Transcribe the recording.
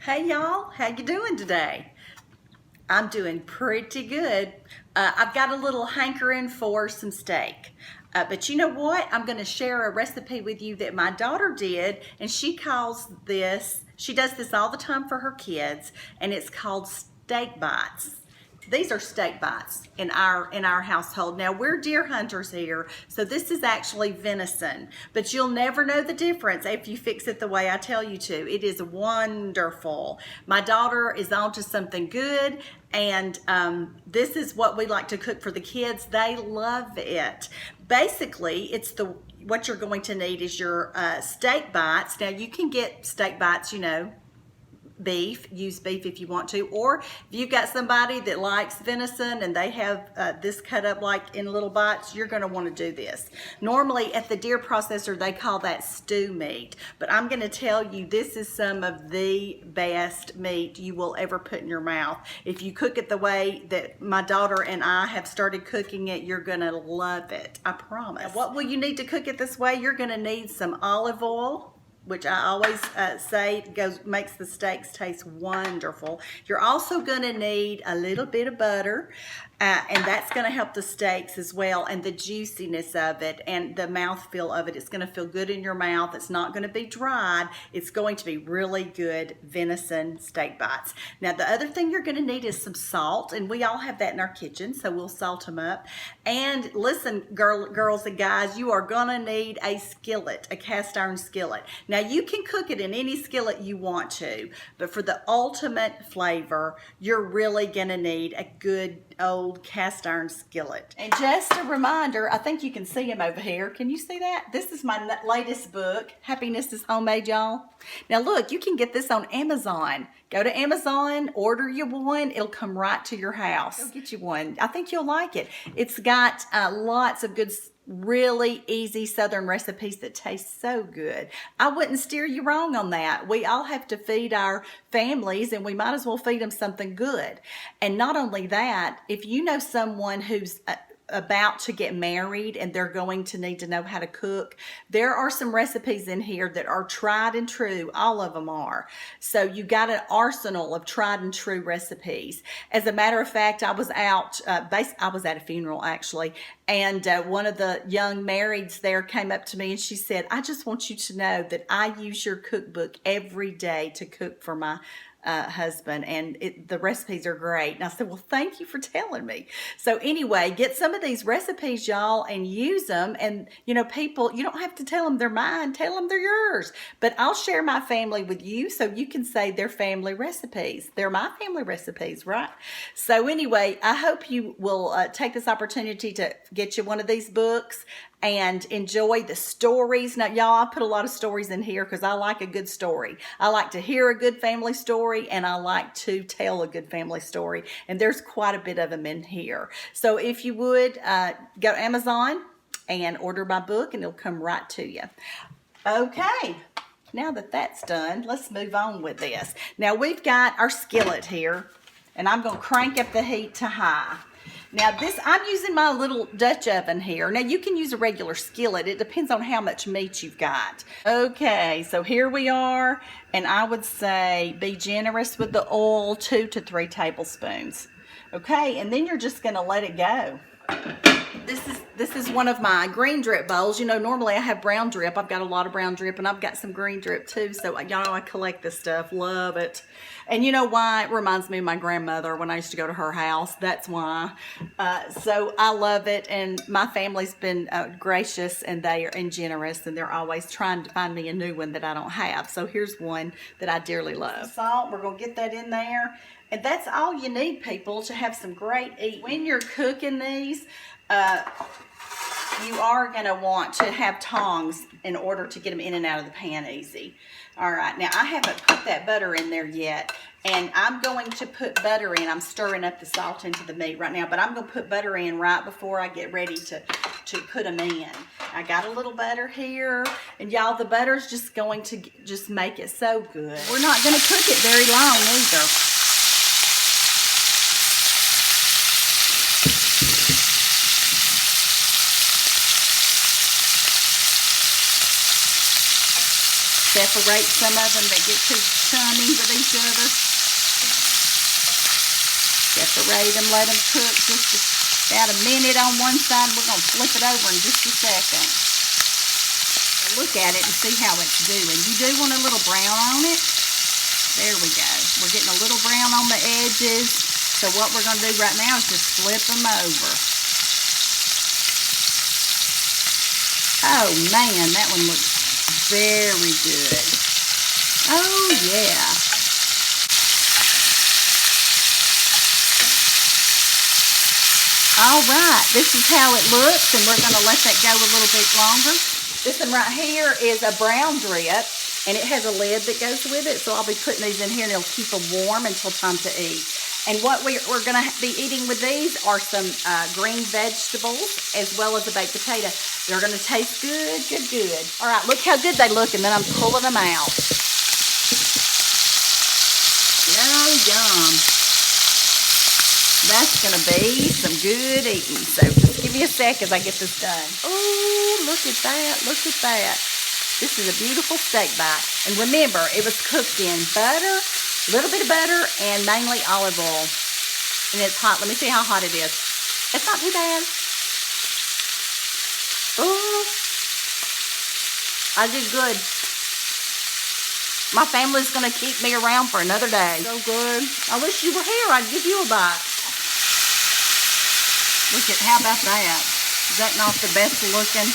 Hey y'all, how you doing today? I'm doing pretty good. I've got a little hankering for some steak. But you know what? I'm going to share a recipe with you that my daughter did, and she does this all the time for her kids, and it's called steak bites. These are steak bites in our household. Now we're deer hunters here, so this is actually venison, but you'll never know the difference if you fix it the way I tell you to. It is wonderful. My daughter is on to something good, and this is what we like to cook for the kids. They love it. Basically, what you're going to need is your steak bites. Now you can get steak bites, beef, use beef if you want to, or if you've got somebody that likes venison and they have this cut up like in little bites, you're going to want to do this. Normally at the deer processor they call that stew meat, but I'm going to tell you this is some of the best meat you will ever put in your mouth. If you cook it the way that my daughter and I have started cooking it, you're going to love it, I promise. Now, what will you need to cook it this way? You're going to need some olive oil, which I always say makes the steaks taste wonderful. You're also going to need a little bit of butter, and that's going to help the steaks as well, and the juiciness of it and the mouthfeel of it. It's going to feel good in your mouth. It's not going to be dried. It's going to be really good venison steak bites. Now the other thing you're going to need is some salt, and we all have that in our kitchen, so we'll salt them up. And listen, girls and guys, you are going to need a skillet, a cast iron skillet. Now you can cook it in any skillet you want to, but for the ultimate flavor, you're really going to need a good old cast iron skillet. And just a reminder, I think you can see him over here. Can you see that? This is my latest book, Happiness is Homemade, y'all. Now look, you can get this on Amazon. Go to Amazon, order you one. It'll come right to your house. Go get you one. I think you'll like it. It's got lots of good, really easy Southern recipes that taste so good. I wouldn't steer you wrong on that. We all have to feed our families, and we might as well feed them something good. And not only that, if you know someone who's about to get married and they're going to need to know how to cook, there are some recipes in here that are tried and true. All of them are. So you got an arsenal of tried and true recipes. As a matter of fact, I was at a funeral actually, and one of the young marrieds there came up to me and she said, "I just want you to know that I use your cookbook every day to cook for my husband, and the recipes are great." And I said, "Well, thank you for telling me." So anyway, get some of these recipes, y'all, and use them. And people, you don't have to tell them they're mine. Tell them they're yours. But I'll share my family with you, so you can say they're family recipes. They're my family recipes, right? So anyway, I hope you will take this opportunity to get you one of these books and enjoy the stories. Now, y'all, I put a lot of stories in here because I like a good story. I like to hear a good family story, and I like to tell a good family story. And there's quite a bit of them in here. So if you would, go to Amazon and order my book, and it'll come right to you. Okay. Now that that's done, let's move on with this. Now, we've got our skillet here, and I'm going to crank up the heat to high. Now I'm using my little Dutch oven here. Now you can use a regular skillet. It depends on how much meat you've got. Okay, so here we are, and I would say be generous with the oil, 2 to 3 tablespoons. Okay, and then you're just gonna let it go. This is one of my green drip bowls. Normally I have brown drip. I've got a lot of brown drip, and I've got some green drip too. So y'all know I collect this stuff. Love it. And you know why? It reminds me of my grandmother when I used to go to her house. That's why. So I love it, and my family's been gracious, and and generous, and they're always trying to find me a new one that I don't have. So here's one that I dearly love. Some salt. We're gonna get that in there. And that's all you need, people, to have some great eating. When you're cooking these, you are going to want to have tongs in order to get them in and out of the pan easy. All right, now I haven't put that butter in there yet, and I'm going to put butter in. I'm stirring up the salt into the meat right now, but I'm going to put butter in right before I get ready to put them in. I got a little butter here, and y'all, the butter's just going to just make it so good. We're not going to cook it very long either. Separate some of them that get too chummy with each other. Separate them, let them cook just about a minute on one side. We're going to flip it over in just a second. Look at it and see how it's doing. You do want a little brown on it. There we go. We're getting a little brown on the edges. So what we're going to do right now is just flip them over. Oh man, that one looks very good. Oh yeah. All right, this is how it looks, and we're going to let that go a little bit longer. This one right here is a brown drip, and it has a lid that goes with it, so I'll be putting these in here, and it'll keep them warm until time to eat. And what we're going to be eating with these are some green vegetables, as well as a baked potato. They're going to taste good, good, good. All right, look how good they look, and then I'm pulling them out. Yum, yum. That's going to be some good eating. So just give me a sec as I get this done. Oh, look at that. Look at that. This is a beautiful steak bite. And remember, it was cooked in butter, a little bit of butter, and mainly olive oil. And it's hot. Let me see how hot it is. It's not too bad. Oh, I did good. My family's going to keep me around for another day. So good. I wish you were here. I'd give you a bite. Look at, how about that? Is that not the best looking?